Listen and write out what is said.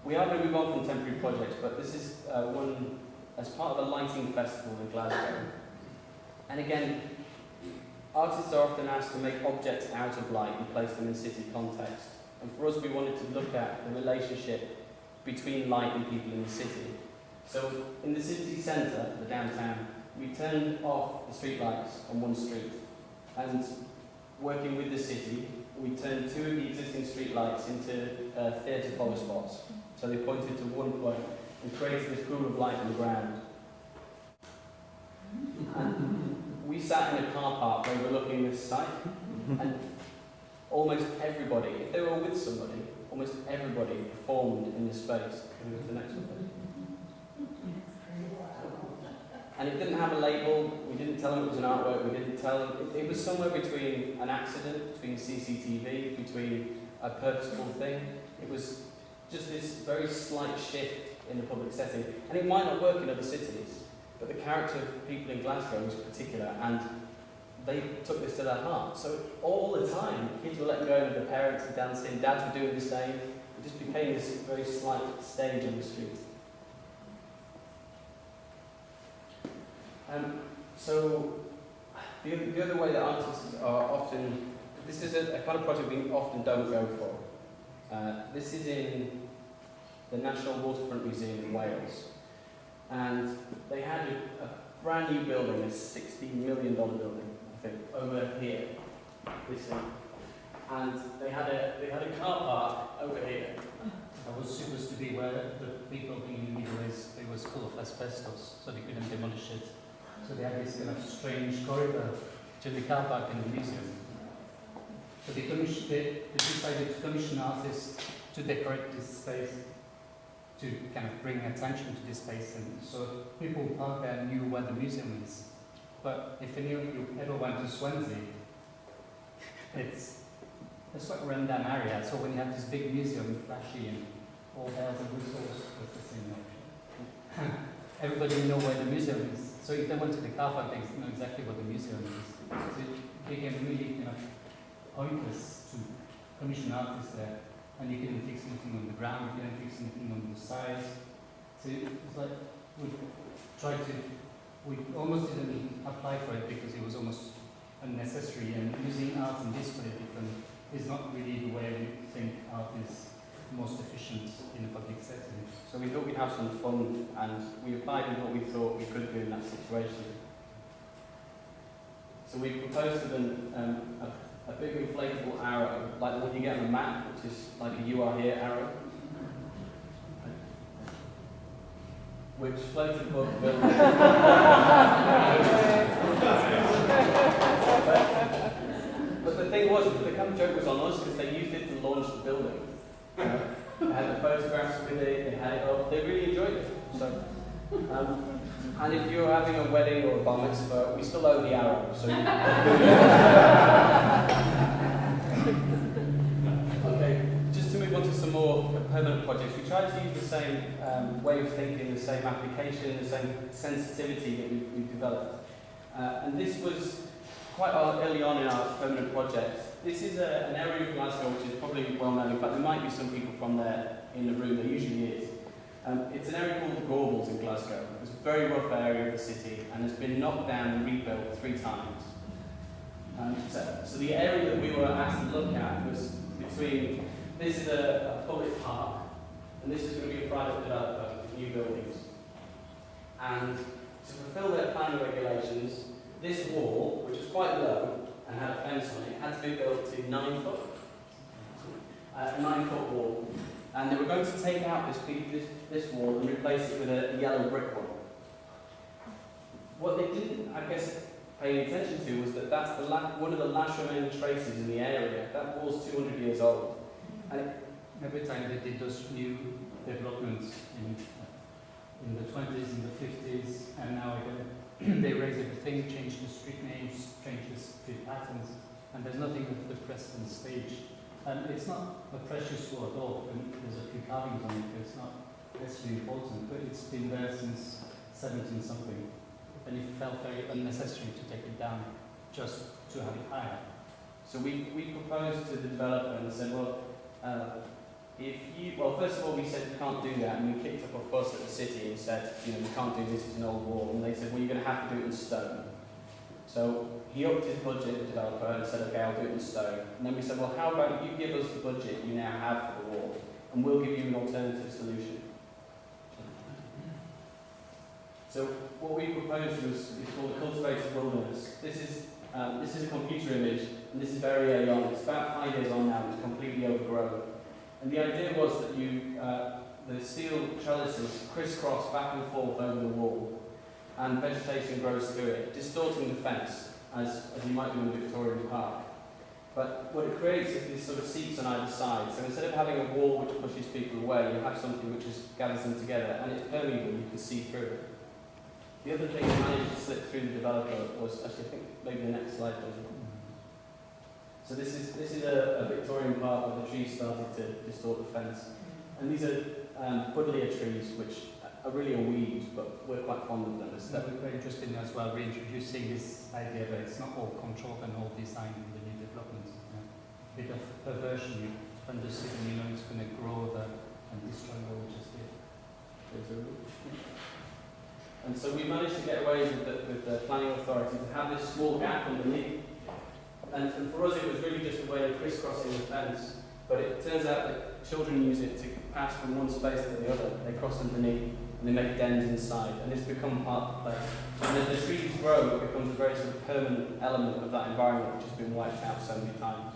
We are going to move on from temporary projects, but this is one as part of a lighting festival in Glasgow. And again, artists are often asked to make objects out of light and place them in city context. And for us, we wanted to look at the relationship between light and people in the city. So in the city centre, the downtown, we turned off the street lights on one street. And working with the city, we turned 2 of the existing street lights into theatre follow spots. So they pointed to one point and created this pool of light on the ground. And we sat in a car park overlooking this site, and almost everybody, if they were with somebody, almost everybody performed in this space. Can we go to the next one, please? And it didn't have a label, we didn't tell them it was an artwork, we didn't tell them, it was somewhere between an accident, between CCTV, between a purposeful thing. It was just this very slight shift in the public setting. And it might not work in other cities, but the character of people in Glasgow was particular, and they took this to their heart. So all the time, kids were letting go of their parents and dancing, dads were doing the same. It just became this very slight stage on the street. So the other way that artists are often, this is a kind of project we often don't go for. This is in the National Waterfront Museum in Wales. And they had a brand new building, a $60 million building, I think, over here, this thing. And they had a car park over here. That was supposed to be where the people being in the Middle East, it was full of asbestos, so they couldn't demolish it. So they had this kind of strange corridor to the car park in the museum. So they decided to commission artists to decorate this space, to kind of bring attention to this space, and so people who park there knew where the museum is. But if any of you ever went to Swansea, it's quite a rundown area, so when you have this big museum, flashy and all bells and whistles, with the same everybody know where the museum is. So if they went to the car park, they know exactly what the museum is. So it became really kind of pointless to commission artists there, and you couldn't fix anything on the ground, you couldn't fix anything on the sides. So it was like we almost didn't apply for it because it was almost unnecessary, and using art in this way is not really the way we think art is most efficient in a public setting. So we thought we'd have some fun, and we applied with what we thought we could do in that situation. So we proposed to them a big inflatable arrow, like the one you get on a map, which is like a "you are here" arrow, which floated above the building. But the thing was, the kind of joke was on us because they used it to launch the building. They had the photographs with it, they had it up, they really enjoyed it. So, and if you're having a wedding or a bar mitzvah, we still owe the arrow. So okay, just to move on to some more permanent projects, we tried to use the same way of thinking, the same application, the same sensitivity that we've developed. And this was quite early on in our permanent project. This is an area of Glasgow which is probably well known. In fact, there might be some people from there in the room. There usually is. It's an area called the Gorbals in Glasgow. It's a very rough area of the city and has been knocked down and rebuilt 3 times. So the area that we were asked to look at was between, this is a public park, and this is going to be a private developer with new buildings. And to fulfill their planning regulations, this wall, which was quite low and had a fence on it, had to be built to 9 foot. A 9-foot wall. And they were going to take out this wall and replace it with a yellow brick wall. What they didn't, I guess, pay attention to was that that's one of the last remaining traces in the area. That wall's 200 years old. And every time they did those new developments in the 20s, in the 50s, and now again, they raise everything, change the street names, change the street patterns, and there's nothing of the Preston stage. And it's not a precious wall at all. And there's a few carvings on it, but it's not necessarily important. But it's been there since 17-something, and it felt very unnecessary to take it down just to have it higher. So we proposed to the developer and said, well, Well, first of all, we said we can't do that, and we kicked up a fuss at the city and said, we can't do this, it's an old wall. And they said, well, you're going to have to do it in stone. So he upped his budget, the developer, and said, okay, I'll do it in stone. And then we said, well, how about you give us the budget you now have for the wall, and we'll give you an alternative solution. So what we proposed is called a cultivated wilderness. This is a computer image, and this is very early on. It's about 5 years on now, and it's completely overgrown. And the idea was that the steel trellises crisscross back and forth over the wall, and vegetation grows through it, distorting the fence, as you might do in a Victorian park. But what it creates is these sort of seats on either side. So instead of having a wall which pushes people away, you have something which just gathers them together, and it's permeable, you can see through it. The other thing that managed to slip through the developer was, actually, I think maybe the next slide does. So this is a Victorian park where the trees started to distort the fence. And these are buddleia trees, which are really a weed, but we're quite fond of them. That would be very interesting as well, reintroducing this idea that it's not all controlled and all designed in the new developments. Bit of perversion, you understand, it's going to grow and destroy what we just did. And so we managed to get away with the planning authority to have this small gap underneath. And for us, it was really just a way of crisscrossing the fence. But it turns out that children use it to pass from one space to the other. They cross underneath and they make dens inside. And it's become part of the place. And as the trees grow, it becomes a very sort of permanent element of that environment which has been wiped out so many times.